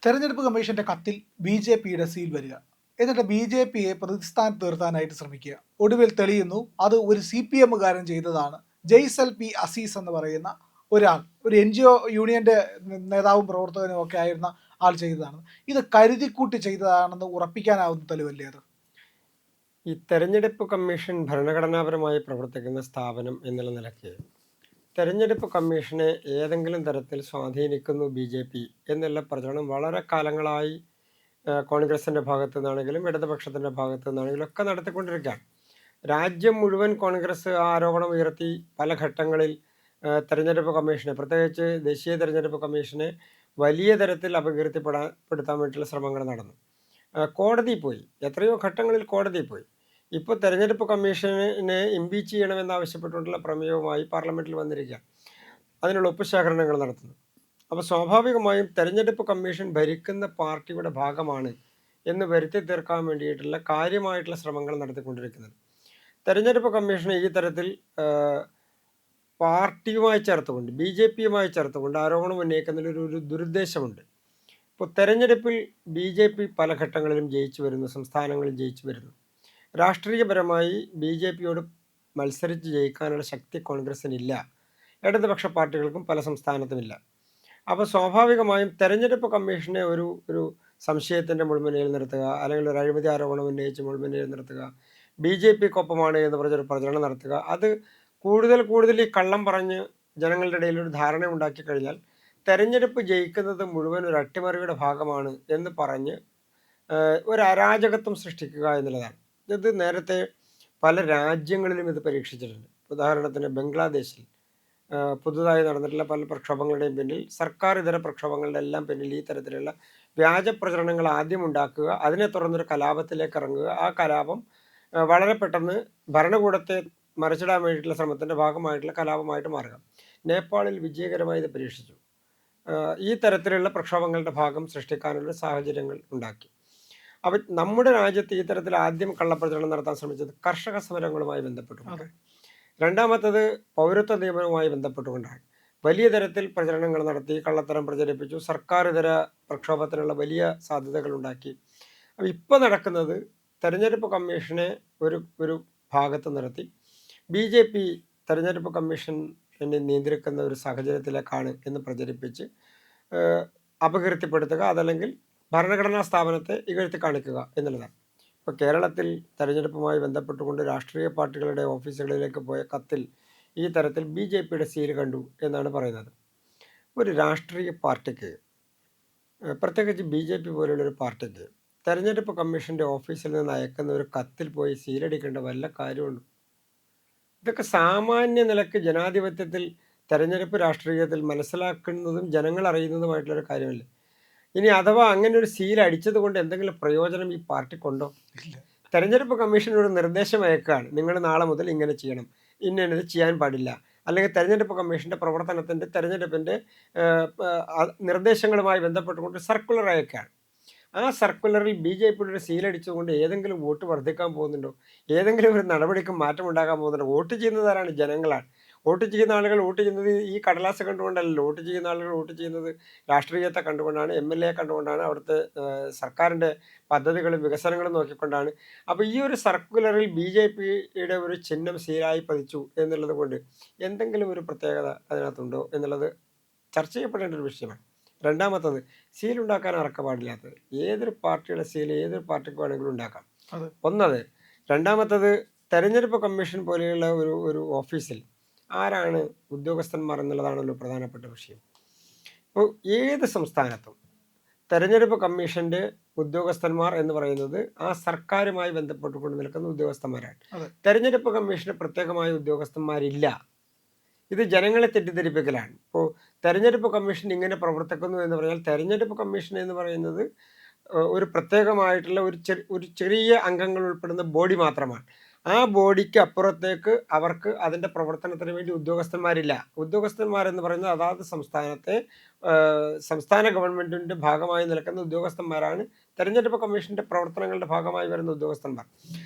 തെരഞ്ഞെടുപ്പ് കമ്മീഷന്റെ കത്തിൽ ബി.ജെ.പിയുടെ സീൽ വരിക. എന്നിട്ട് ബി.ജെ.പിയെ പ്രതിസ്ഥാനത്ത് നിർത്താനായിട്ട് ശ്രമിക്കുക. ഒടുവിൽ തെളിയുന്നു അത് ഒരു സി.പി.എമ്മുകാരൻ ചെയ്തതാണ്. ജയ്സൽ പി അസീസ് എന്ന് പറയുന്ന ഒരാൾ, ഒരു എൻ.ജി.ഒ യൂണിയന്റെ നേതാവും പ്രവർത്തകനും ഒക്കെ ആയിരുന്ന ആൾ ചെയ്തതാണ്. ഇത് കരുതിക്കൂട്ടി ചെയ്തതാണെന്ന് ഉറപ്പിക്കാനാവുന്ന തെളിവല്ലേ അത്? ഈ തെരഞ്ഞെടുപ്പ് കമ്മീഷൻ ഭരണഘടനാപരമായി പ്രവർത്തിക്കുന്ന സ്ഥാപനം എന്നുള്ള നിലയ്ക്ക് തെരഞ്ഞെടുപ്പ് കമ്മീഷനെ ഏതെങ്കിലും തരത്തിൽ സ്വാധീനിക്കുന്നു ബി.ജെ.പി എന്നുള്ള പ്രചരണം വളരെ കാലങ്ങളായി കോൺഗ്രസിൻ്റെ ഭാഗത്തു നിന്നാണെങ്കിലും ഇടതുപക്ഷത്തിൻ്റെ ഭാഗത്തു നിന്നാണെങ്കിലും ഒക്കെ നടത്തിക്കൊണ്ടിരിക്കുകയാണ്. രാജ്യം മുഴുവൻ കോൺഗ്രസ് ആ ആരോപണം ഉയർത്തി പല ഘട്ടങ്ങളിൽ തെരഞ്ഞെടുപ്പ് കമ്മീഷനെ, പ്രത്യേകിച്ച് ദേശീയ തെരഞ്ഞെടുപ്പ് കമ്മീഷനെ വലിയ തരത്തിൽ അപകീർത്തിപ്പെടുത്താൻ വേണ്ടിയിട്ടുള്ള ശ്രമങ്ങൾ നടന്നു. കോടതി പോയി, എത്രയോ ഘട്ടങ്ങളിൽ കോടതി പോയി. ഇപ്പോൾ തെരഞ്ഞെടുപ്പ് കമ്മീഷനെ ഇംപീച്ച് ചെയ്യണമെന്നാവശ്യപ്പെട്ടുകൊണ്ടുള്ള പ്രമേയവുമായി പാർലമെൻറ്റിൽ വന്നിരിക്കുകയാണ്. അതിനുള്ള ഒപ്പുശേഖരണങ്ങൾ നടത്തുന്നു. അപ്പോൾ സ്വാഭാവികമായും തെരഞ്ഞെടുപ്പ് കമ്മീഷൻ ഭരിക്കുന്ന പാർട്ടിയുടെ ഭാഗമാണ് എന്ന് വരുത്തി തീർക്കാൻ വേണ്ടിയിട്ടുള്ള കാര്യമായിട്ടുള്ള ശ്രമങ്ങൾ നടത്തിക്കൊണ്ടിരിക്കുന്നത്. തെരഞ്ഞെടുപ്പ് കമ്മീഷനെ ഈ തരത്തിൽ പാർട്ടിയുമായി ചേർത്തുകൊണ്ട്, ബി.ജെ.പിയുമായി ചേർത്തുകൊണ്ട് ആരോപണം ഉന്നയിക്കുന്നതിലൊരു ദുരുദ്ദേശമുണ്ട്. ഇപ്പോൾ തെരഞ്ഞെടുപ്പിൽ ബി.ജെ.പി പല ഘട്ടങ്ങളിലും ജയിച്ചു വരുന്നു, സംസ്ഥാനങ്ങളിൽ ജയിച്ചു വരുന്നു. രാഷ്ട്രീയപരമായി ബി.ജെ.പിയോട് മത്സരിച്ച് ജയിക്കാനുള്ള ശക്തി കോൺഗ്രസ്സിനില്ല, ഇടതുപക്ഷ പാർട്ടികൾക്കും പല സംസ്ഥാനത്തുമില്ല. അപ്പോൾ സ്വാഭാവികമായും തെരഞ്ഞെടുപ്പ് കമ്മീഷനെ ഒരു ഒരു സംശയത്തിൻ്റെ മുൾമുനയിൽ നിർത്തുക, അല്ലെങ്കിൽ ഒരു അഴിമതി ആരോപണം ഉന്നയിച്ച് മുൾമുനയിൽ നിർത്തുക, ബി.ജെ.പിക്കൊപ്പമാണ് എന്ന് പറഞ്ഞൊരു പ്രചരണം നടത്തുക, അത് കൂടുതൽ ഈ കള്ളം പറഞ്ഞ് ജനങ്ങളുടെ ഇടയിൽ ഒരു ധാരണ ഉണ്ടാക്കി കഴിഞ്ഞാൽ തെരഞ്ഞെടുപ്പ് ജയിക്കുന്നത് മുഴുവൻ ഒരു അട്ടിമറിയുടെ ഭാഗമാണ് എന്ന് പറഞ്ഞ് ഒരു അരാജകത്വം സൃഷ്ടിക്കുക എന്നുള്ളതാണ്. ഇത് നേരത്തെ പല രാജ്യങ്ങളിലും ഇത് പരീക്ഷിച്ചിട്ടുണ്ട്. ഉദാഹരണത്തിന് ബംഗ്ലാദേശിൽ പുതുതായി നടന്നിട്ടുള്ള പല പ്രക്ഷോഭങ്ങളുടെയും പിന്നിൽ, സർക്കാർ ഇതര പ്രക്ഷോഭങ്ങളുടെ എല്ലാം പിന്നിൽ ഈ തരത്തിലുള്ള വ്യാജ പ്രചരണങ്ങൾ ആദ്യം ഉണ്ടാക്കുക, അതിനെ തുടർന്നൊരു കലാപത്തിലേക്ക് ഇറങ്ങുക, ആ കലാപം വളരെ പെട്ടെന്ന് ഭരണകൂടത്തെ മറിച്ചിടാൻ വേണ്ടിയിട്ടുള്ള ശ്രമത്തിൻ്റെ ഭാഗമായിട്ടുള്ള കലാപമായിട്ട് മാറുക. നേപ്പാളിൽ വിജയകരമായി ഇത് പരീക്ഷിച്ചു. ഈ തരത്തിലുള്ള പ്രക്ഷോഭങ്ങളുടെ ഭാഗം സൃഷ്ടിക്കാനുള്ള സാഹചര്യങ്ങൾ ഉണ്ടാക്കി. അപ്പം നമ്മുടെ രാജ്യത്ത് ഈ തരത്തിൽ ആദ്യം കള്ളപ്രചരണം നടത്താൻ ശ്രമിച്ചത് കർഷക സമരങ്ങളുമായി ബന്ധപ്പെട്ടുകൊണ്ടാണ്. രണ്ടാമത്തത് പൗരത്വ നിയമവുമായി ബന്ധപ്പെട്ടുകൊണ്ടാണ്. വലിയ തരത്തിൽ പ്രചരണങ്ങൾ നടത്തി, കള്ളത്തരം പ്രചരിപ്പിച്ചു, സർക്കാർ ഇതര പ്രക്ഷോഭത്തിനുള്ള വലിയ സാധ്യതകൾ ഉണ്ടാക്കി. അപ്പം ഇപ്പോൾ നടക്കുന്നത് തെരഞ്ഞെടുപ്പ് കമ്മീഷനെ ഒരു ഒരു ഭാഗത്ത് നിർത്തി ബി.ജെ.പി തെരഞ്ഞെടുപ്പ് കമ്മീഷനെ നിയന്ത്രിക്കുന്ന ഒരു സാഹചര്യത്തിലേക്കാണ് എന്ന് പ്രചരിപ്പിച്ച് അപകീർത്തിപ്പെടുത്തുക, അതല്ലെങ്കിൽ ഭരണഘടനാ സ്ഥാപനത്തെ ഇകഴ്ത്തി കാണിക്കുക എന്നുള്ളതാണ്. ഇപ്പോൾ കേരളത്തിൽ തെരഞ്ഞെടുപ്പുമായി ബന്ധപ്പെട്ടുകൊണ്ട് രാഷ്ട്രീയ പാർട്ടികളുടെ ഓഫീസുകളിലേക്ക് പോയ കത്തിൽ ഈ തരത്തിൽ ബി.ജെ.പിയുടെ സീൽ കണ്ടു എന്നാണ് പറയുന്നത്. ഒരു രാഷ്ട്രീയ പാർട്ടിക്ക്, പ്രത്യേകിച്ച് ബി.ജെ.പി പോലുള്ളൊരു പാർട്ടിക്ക്, തെരഞ്ഞെടുപ്പ് കമ്മീഷൻ്റെ ഓഫീസിൽ നിന്ന് അയക്കുന്ന ഒരു കത്തിൽ പോയി സീലടിക്കേണ്ട വല്ല കാര്യമുള്ളൂ? ഇതൊക്കെ സാമാന്യ നിലക്ക് ജനാധിപത്യത്തിൽ, തെരഞ്ഞെടുപ്പ് രാഷ്ട്രീയത്തിൽ മനസ്സിലാക്കുന്നതും ജനങ്ങൾ അറിയുന്നതുമായിട്ടുള്ളൊരു കാര്യമല്ലേ. ഇനി അഥവാ അങ്ങനെ ഒരു സീൽ അടിച്ചത് കൊണ്ട് എന്തെങ്കിലും പ്രയോജനം ഈ പാർട്ടിക്കുണ്ടോ? തെരഞ്ഞെടുപ്പ് കമ്മീഷൻ ഒരു നിർദ്ദേശം അയക്കുകയാണ്, നിങ്ങൾ നാളെ മുതൽ ഇങ്ങനെ ചെയ്യണം, ഇന്നത് ചെയ്യാൻ പാടില്ല, അല്ലെങ്കിൽ തെരഞ്ഞെടുപ്പ് കമ്മീഷൻ്റെ പ്രവർത്തനത്തിൻ്റെ, തെരഞ്ഞെടുപ്പിൻ്റെ നിർദ്ദേശങ്ങളുമായി ബന്ധപ്പെട്ടുകൊണ്ട് സർക്കുലർ അയക്കുകയാണ്. ആ സർക്കുലറിൽ ബി.ജെ.പിയുടെ ഒരു സീലടിച്ചുകൊണ്ട് ഏതെങ്കിലും വോട്ട് വർദ്ധിക്കാൻ പോകുന്നുണ്ടോ? ഏതെങ്കിലും ഒരു നടപടിക്കും മാറ്റം ഉണ്ടാക്കാൻ പോകുന്നുണ്ടോ? വോട്ട് ചെയ്യുന്നത് ആരാണ്? ജനങ്ങളാണ്. വോട്ട് ചെയ്യുന്ന ആളുകൾ വോട്ട് ചെയ്യുന്നത് ഈ കടലാസ് കണ്ടുകൊണ്ടല്ലല്ലോ. വോട്ട് ചെയ്യുന്ന ആളുകൾ വോട്ട് ചെയ്യുന്നത് രാഷ്ട്രീയത്തെ കണ്ടുകൊണ്ടാണ്, എം.എൽ.എ കണ്ടുകൊണ്ടാണ്, അവിടുത്തെ സർക്കാരിൻ്റെ പദ്ധതികളും വികസനങ്ങളും നോക്കിക്കൊണ്ടാണ്. അപ്പോൾ ഈ ഒരു സർക്കുലറിൽ ബി.ജെ.പിയുടെ ഒരു ചിഹ്നം സീലായി പതിച്ചു എന്നുള്ളത് കൊണ്ട് എന്തെങ്കിലും ഒരു പ്രത്യേകത അതിനകത്തുണ്ടോ എന്നുള്ളത് ചർച്ച ചെയ്യപ്പെടേണ്ട ഒരു വിഷയമാണ്. രണ്ടാമത്തത്, സീലുണ്ടാക്കാൻ ആർക്കും പാടില്ലാത്തത്. ഏതൊരു പാർട്ടിയുടെ സീൽ ഏതൊരു പാർട്ടിക്ക് വേണമെങ്കിലും ഉണ്ടാക്കാം, ഒന്നത്. രണ്ടാമത്തത്, തെരഞ്ഞെടുപ്പ് കമ്മീഷൻ പോലെയുള്ള ഒരു ഓഫീസിൽ ആരാണ് ഉദ്യോഗസ്ഥന്മാർ എന്നുള്ളതാണല്ലോ പ്രധാനപ്പെട്ട വിഷയം. ഇപ്പോൾ ഏത് സംസ്ഥാനത്തും തെരഞ്ഞെടുപ്പ് കമ്മീഷൻ്റെ ഉദ്യോഗസ്ഥന്മാർ എന്ന് പറയുന്നത് ആ സർക്കാരുമായി ബന്ധപ്പെട്ടുകൊണ്ട് നിൽക്കുന്ന ഉദ്യോഗസ്ഥന്മാരാണ്. തെരഞ്ഞെടുപ്പ് കമ്മീഷന് പ്രത്യേകമായ ഉദ്യോഗസ്ഥന്മാരില്ല. ഇത് ജനങ്ങളെ തെറ്റിദ്ധരിപ്പിക്കലാണ്. ഇപ്പോൾ തെരഞ്ഞെടുപ്പ് കമ്മീഷൻ ഇങ്ങനെ പ്രവർത്തിക്കുന്നു എന്ന് പറഞ്ഞാൽ, തെരഞ്ഞെടുപ്പ് കമ്മീഷൻ എന്ന് പറയുന്നത് ഒരു പ്രത്യേകമായിട്ടുള്ള ഒരു ചെറിയ അംഗങ്ങൾ ഉൾപ്പെടുന്ന ബോഡി മാത്രമാണ്. ആ ബോഡിക്ക് അപ്പുറത്തേക്ക് അവർക്ക് അതിൻ്റെ പ്രവർത്തനത്തിന് വേണ്ടി ഉദ്യോഗസ്ഥന്മാരില്ല. ഉദ്യോഗസ്ഥന്മാരെന്ന് പറയുന്നത് അതാത് സംസ്ഥാന ഗവൺമെൻറ്റിൻ്റെ ഭാഗമായി നിൽക്കുന്ന ഉദ്യോഗസ്ഥന്മാരാണ് തെരഞ്ഞെടുപ്പ് കമ്മീഷൻ്റെ പ്രവർത്തനങ്ങളുടെ ഭാഗമായി വരുന്ന ഉദ്യോഗസ്ഥന്മാർ.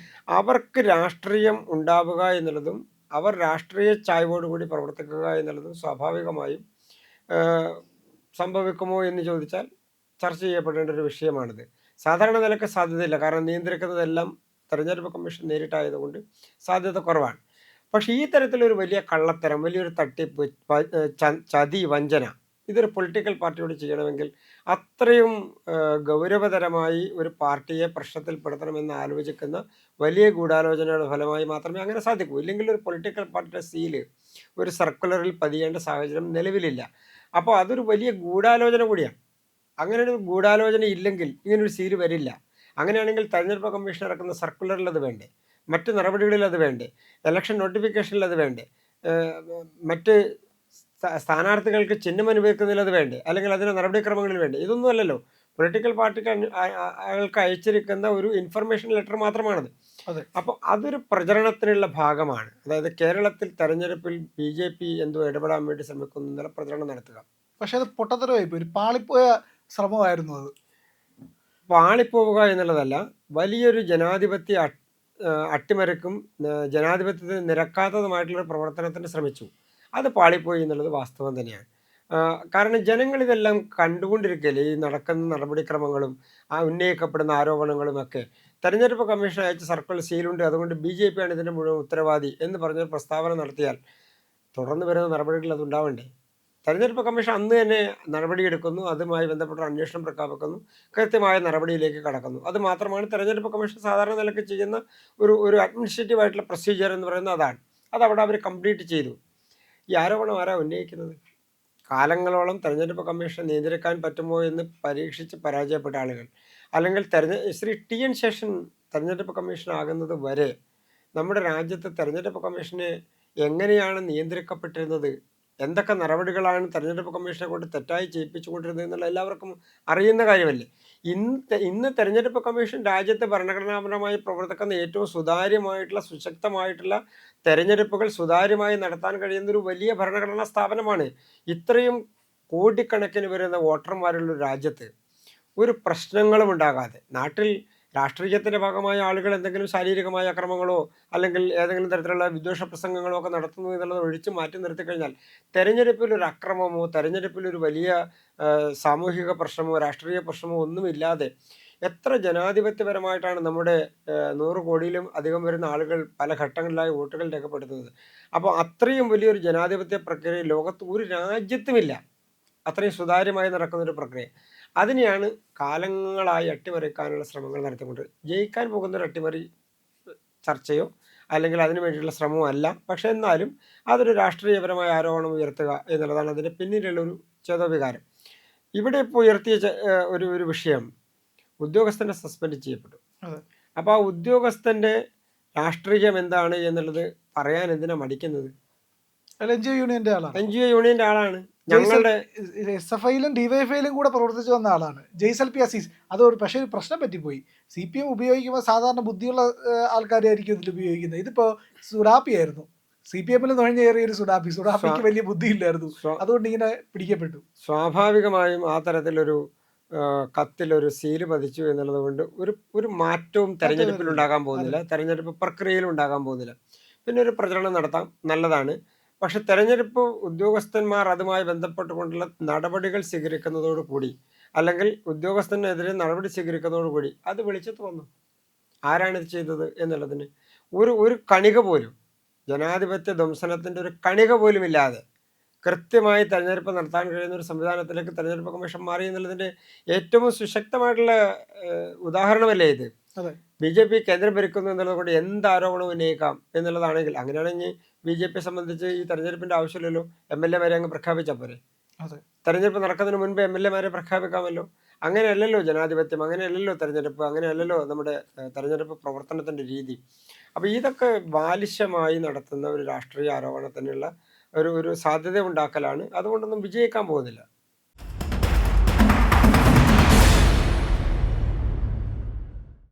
അവർക്ക് രാഷ്ട്രീയം ഉണ്ടാവുക എന്നുള്ളതും അവർ രാഷ്ട്രീയ ചായ്വോടുകൂടി പ്രവർത്തിക്കുക എന്നുള്ളതും സ്വാഭാവികമായും സംഭവിക്കുമോ എന്ന് ചോദിച്ചാൽ ചർച്ച ചെയ്യപ്പെടേണ്ട ഒരു വിഷയമാണിത്. സാധാരണ നിലക്ക് സാധ്യതയില്ല. കാരണം നിയന്ത്രിക്കുന്നതെല്ലാം തെരഞ്ഞെടുപ്പ് കമ്മീഷൻ നേരിട്ടായതുകൊണ്ട് സാധ്യത കുറവാണ്. പക്ഷേ ഈ തരത്തിലൊരു വലിയ കള്ളത്തരം, വലിയൊരു തട്ടിപ്പ്, ചതി, വഞ്ചന ഇതൊരു പൊളിറ്റിക്കൽ പാർട്ടിയോട് ചെയ്യണമെങ്കിൽ അത്രയും ഗൗരവതരമായി ഒരു പാർട്ടിയെ പ്രശ്നത്തിൽപ്പെടുത്തണമെന്ന് ആലോചിക്കുന്ന വലിയ ഗൂഢാലോചനയുടെ ഫലമായി മാത്രമേ അങ്ങനെ സാധിക്കൂ. ഇല്ലെങ്കിൽ ഒരു പൊളിറ്റിക്കൽ പാർട്ടിയുടെ സീല് ഒരു സർക്കുലറിൽ പതിയേണ്ട സാഹചര്യം നിലവിലില്ല. അപ്പോൾ അതൊരു വലിയ ഗൂഢാലോചന കൂടിയാണ്. അങ്ങനെ ഒരു ഗൂഢാലോചന ഇല്ലെങ്കിൽ ഇങ്ങനൊരു സീല് വരില്ല. അങ്ങനെയാണെങ്കിൽ തെരഞ്ഞെടുപ്പ് കമ്മീഷൻ ഇറക്കുന്ന സർക്കുലറിൽ അത് വേണ്ടേ? മറ്റ് നടപടികളിൽ അത് വേണ്ടേ? ഇലക്ഷൻ നോട്ടിഫിക്കേഷനിൽ അത് വേണ്ടേ? മറ്റ് സ്ഥാനാർത്ഥികൾക്ക് ചിഹ്നം അനുഭവിക്കുന്നതിൽ അത് വേണ്ടേ? അല്ലെങ്കിൽ അതിൻ്റെ നടപടിക്രമങ്ങളിൽ വേണ്ടേ? ഇതൊന്നും അല്ലല്ലോ. പൊളിറ്റിക്കൽ പാർട്ടിക്ക് അയാൾക്ക് അയച്ചിരിക്കുന്ന ഒരു ഇൻഫർമേഷൻ ലെറ്റർ മാത്രമാണത്. അതെ. അപ്പോൾ അതൊരു പ്രചരണത്തിനുള്ള ഭാഗമാണ്. അതായത് കേരളത്തിൽ തെരഞ്ഞെടുപ്പിൽ BJP എന്തോ ഇടപെടാൻ വേണ്ടി ശ്രമിക്കുന്നു എന്നുള്ള പ്രചരണം നടത്തുക. പക്ഷെ അത് പൊട്ടത്തരമായിപ്പോയി, ഒരു പാളിപ്പോയ ശ്രമമായിരുന്നു അത്. പാളിപ്പോവുക എന്നുള്ളതല്ല, വലിയൊരു ജനാധിപത്യ അട്ടിമറിക്കും ജനാധിപത്യത്തിന് നിരക്കാത്തതുമായിട്ടുള്ള പ്രവർത്തനത്തിന് ശ്രമിച്ചു. അത് പാളിപ്പോയി എന്നുള്ളത് വാസ്തവം തന്നെയാണ്. കാരണം ജനങ്ങൾ ഇതെല്ലാം കണ്ടുകൊണ്ടിരിക്കുകയല്ലേ, ഈ നടക്കുന്ന നടപടിക്രമങ്ങളും ഉന്നയിക്കപ്പെടുന്ന ആരോപണങ്ങളുമൊക്കെ. തെരഞ്ഞെടുപ്പ് കമ്മീഷൻ അയച്ച സർക്കിൾ സീലുണ്ട്, അതുകൊണ്ട് BJP ആണ് ഇതിൻ്റെ മുഴുവൻ ഉത്തരവാദി എന്ന് പറഞ്ഞൊരു പ്രസ്താവന നടത്തിയാൽ തുടർന്ന് വരുന്ന നടപടികൾ അതുണ്ടാവണ്ടേ? തെരഞ്ഞെടുപ്പ് കമ്മീഷൻ അന്ന് തന്നെ നടപടിയെടുക്കുന്നു, അതുമായി ബന്ധപ്പെട്ട അന്വേഷണം പ്രഖ്യാപിക്കുന്നു, കൃത്യമായ നടപടിയിലേക്ക് കടക്കുന്നു. അത് മാത്രമാണ് തെരഞ്ഞെടുപ്പ് കമ്മീഷൻ സാധാരണ നിലയ്ക്ക് ചെയ്യുന്ന ഒരു അഡ്മിനിസ്ട്രേറ്റീവ് ആയിട്ടുള്ള പ്രൊസീജിയർ എന്ന് പറയുന്നത് അതാണ്. അതവിടെ അവർ കംപ്ലീറ്റ് ചെയ്തു. ഈ ആരോപണം ആരാ ഉന്നയിക്കുന്നത്? കാലങ്ങളോളം തെരഞ്ഞെടുപ്പ് കമ്മീഷൻ നിയന്ത്രിക്കാൻ പറ്റുമോ എന്ന് പരീക്ഷിച്ച് പരാജയപ്പെട്ട ആളുകൾ, അല്ലെങ്കിൽ ശ്രീ TN ശേഷൻ തെരഞ്ഞെടുപ്പ് കമ്മീഷൻ ആകുന്നത് വരെ നമ്മുടെ രാജ്യത്ത് തെരഞ്ഞെടുപ്പ് കമ്മീഷനെ എങ്ങനെയാണ് നിയന്ത്രിക്കപ്പെട്ടിരുന്നത്, എന്തൊക്കെ നടപടികളാണ് തെരഞ്ഞെടുപ്പ് കമ്മീഷനെ കൊണ്ട് തെറ്റായി ചെയ്യിപ്പിച്ചുകൊണ്ടിരുന്നത് എന്നുള്ള എല്ലാവർക്കും അറിയുന്ന കാര്യമല്ലേ. ഇന്ന് തെരഞ്ഞെടുപ്പ് കമ്മീഷൻ രാജ്യത്തെ ഭരണഘടനാപരമായി പ്രവർത്തിക്കുന്ന ഏറ്റവും സുതാര്യമായിട്ടുള്ള സുശക്തമായിട്ടുള്ള തെരഞ്ഞെടുപ്പുകൾ സുതാര്യമായി നടത്താൻ കഴിയുന്ന ഒരു വലിയ ഭരണഘടനാ സ്ഥാപനമാണ്. ഇത്രയും കോടിക്കണക്കിന് വരുന്ന വോട്ടർമാരുള്ള ഒരു രാജ്യത്ത് ഒരു പ്രശ്നങ്ങളും ഉണ്ടാകാതെ, നാട്ടിൽ രാഷ്ട്രീയത്തിൻ്റെ ഭാഗമായ ആളുകൾ എന്തെങ്കിലും ശാരീരികമായ അക്രമങ്ങളോ അല്ലെങ്കിൽ ഏതെങ്കിലും തരത്തിലുള്ള വിദ്വേഷ പ്രസംഗങ്ങളോ ഒക്കെ നടത്തുന്നു എന്നുള്ളത് ഒഴിച്ചു മാറ്റി നിർത്തിക്കഴിഞ്ഞാൽ തെരഞ്ഞെടുപ്പിലൊരു അക്രമമോ തെരഞ്ഞെടുപ്പിലൊരു വലിയ സാമൂഹിക പ്രശ്നമോ രാഷ്ട്രീയ പ്രശ്നമോ ഒന്നുമില്ലാതെ എത്ര ജനാധിപത്യപരമായിട്ടാണ് നമ്മുടെ 100 കോടിയിലും അധികം വരുന്ന ആളുകൾ പല ഘട്ടങ്ങളിലായി വോട്ടുകൾ രേഖപ്പെടുത്തുന്നത്. അപ്പോൾ അത്രയും വലിയൊരു ജനാധിപത്യ പ്രക്രിയ ലോകത്ത് ഒരു രാജ്യത്തുമില്ല. അത്രയും സുതാര്യമായി നടക്കുന്നൊരു പ്രക്രിയ. അതിനെയാണ് കാലങ്ങളായി അട്ടിമറിക്കാനുള്ള ശ്രമങ്ങൾ നടത്തിക്കൊണ്ട്. ജയിക്കാൻ പോകുന്നൊരു അട്ടിമറി ചർച്ചയോ അല്ലെങ്കിൽ അതിനു വേണ്ടിയിട്ടുള്ള ശ്രമമോ അല്ല. പക്ഷേ എന്നാലും അതൊരു രാഷ്ട്രീയപരമായ ആരോപണം ഉയർത്തുക എന്നുള്ളതാണ് അതിൻ്റെ പിന്നിലുള്ളൊരു ചേതോവികാരം. ഇവിടെ ഇപ്പോൾ ഉയർത്തിയ ഒരു വിഷയം, ഉദ്യോഗസ്ഥനെ സസ്പെൻഡ് ചെയ്യപ്പെട്ടു. അപ്പോൾ ആ ഉദ്യോഗസ്ഥൻ്റെ രാഷ്ട്രീയം എന്താണ് എന്നുള്ളത് പറയാൻ എന്തിനാ മടിക്കുന്നത്? NGO യൂണിയന്റെ ആളാണ്. NGO യൂണിയന്റെ ആളാണ്. ഞങ്ങളുടെ SFIയിലും DYFIയിലും കൂടെ പ്രവർത്തിച്ചു വന്ന ആളാണ് JSLP അസീസ്. അത് പക്ഷേ ഒരു പ്രശ്നം പറ്റിപ്പോയി. CPM ഉപയോഗിക്കുമ്പോൾ സാധാരണ ബുദ്ധിയുള്ള ആൾക്കാരായിരിക്കും ഇതിൽ ഉപയോഗിക്കുന്നത്. ഇതിപ്പോ സുഡാപ്പി ആയിരുന്നു. CPM-ൽ നുഴഞ്ഞേറിയ ഒരു സുഡാപ്പിക്ക് വലിയ ബുദ്ധിയില്ലായിരുന്നു, അതുകൊണ്ട് ഇങ്ങനെ പിടിക്കപ്പെട്ടു. സ്വാഭാവികമായും ആ തരത്തിലൊരു കത്തിലൊരു സീല് പതിച്ചു എന്നുള്ളത് കൊണ്ട് ഒരു മാറ്റവും തെരഞ്ഞെടുപ്പിൽ ഉണ്ടാകാൻ പോകുന്നില്ല, തെരഞ്ഞെടുപ്പ് പ്രക്രിയയിൽ ഉണ്ടാകാൻ പോകുന്നില്ല. പിന്നെ ഒരു പ്രചരണം നടത്താം, നല്ലതാണ്. പക്ഷെ തെരഞ്ഞെടുപ്പ് ഉദ്യോഗസ്ഥന്മാർ അതുമായി ബന്ധപ്പെട്ടുകൊണ്ടുള്ള നടപടികൾ സ്വീകരിക്കുന്നതോടുകൂടി അല്ലെങ്കിൽ ഉദ്യോഗസ്ഥനെതിരെ നടപടി സ്വീകരിക്കുന്നതോടുകൂടി അത് വെളിച്ചത്ത് വന്നു ആരാണിത് ചെയ്തത് എന്നുള്ളതിന് ഒരു കണിക പോലും, ജനാധിപത്യ ധ്വംസനത്തിൻ്റെ ഒരു കണിക പോലും ഇല്ലാതെ കൃത്യമായി തെരഞ്ഞെടുപ്പ് നടത്താൻ കഴിയുന്ന ഒരു സംവിധാനത്തിലേക്ക് തെരഞ്ഞെടുപ്പ് കമ്മീഷൻ മാറി എന്നുള്ളതിൻ്റെ ഏറ്റവും സുശക്തമായിട്ടുള്ള ഉദാഹരണമല്ലേ ഇത്. BJP കേന്ദ്രം ഭരിക്കുന്നു എന്നുള്ളത് കൊണ്ട് എന്ത് ആരോപണവും ഉന്നയിക്കാം എന്നുള്ളതാണെങ്കിൽ, അങ്ങനെയാണെങ്കിൽ BJP സംബന്ധിച്ച് ഈ തെരഞ്ഞെടുപ്പിൻ്റെ ആവശ്യമില്ലല്ലോ. MLA-മാരെ അങ്ങ് പ്രഖ്യാപിച്ചാൽ പോരെ. തെരഞ്ഞെടുപ്പ് നടക്കുന്നതിന് മുൻപ് MLA-മാരെ പ്രഖ്യാപിക്കാമല്ലോ. അങ്ങനെയല്ലല്ലോ ജനാധിപത്യം, അങ്ങനെയല്ലല്ലോ തെരഞ്ഞെടുപ്പ്, അങ്ങനെയല്ലല്ലോ നമ്മുടെ തെരഞ്ഞെടുപ്പ് പ്രവർത്തനത്തിൻ്റെ രീതി. അപ്പോൾ ഇതൊക്കെ ബാലിശമായി നടത്തുന്ന ഒരു രാഷ്ട്രീയ ആരോപണത്തിനുള്ള ഒരു സാധ്യത ഉണ്ടാക്കലാണ്. അതുകൊണ്ടൊന്നും വിജയിക്കാൻ പോകുന്നില്ല.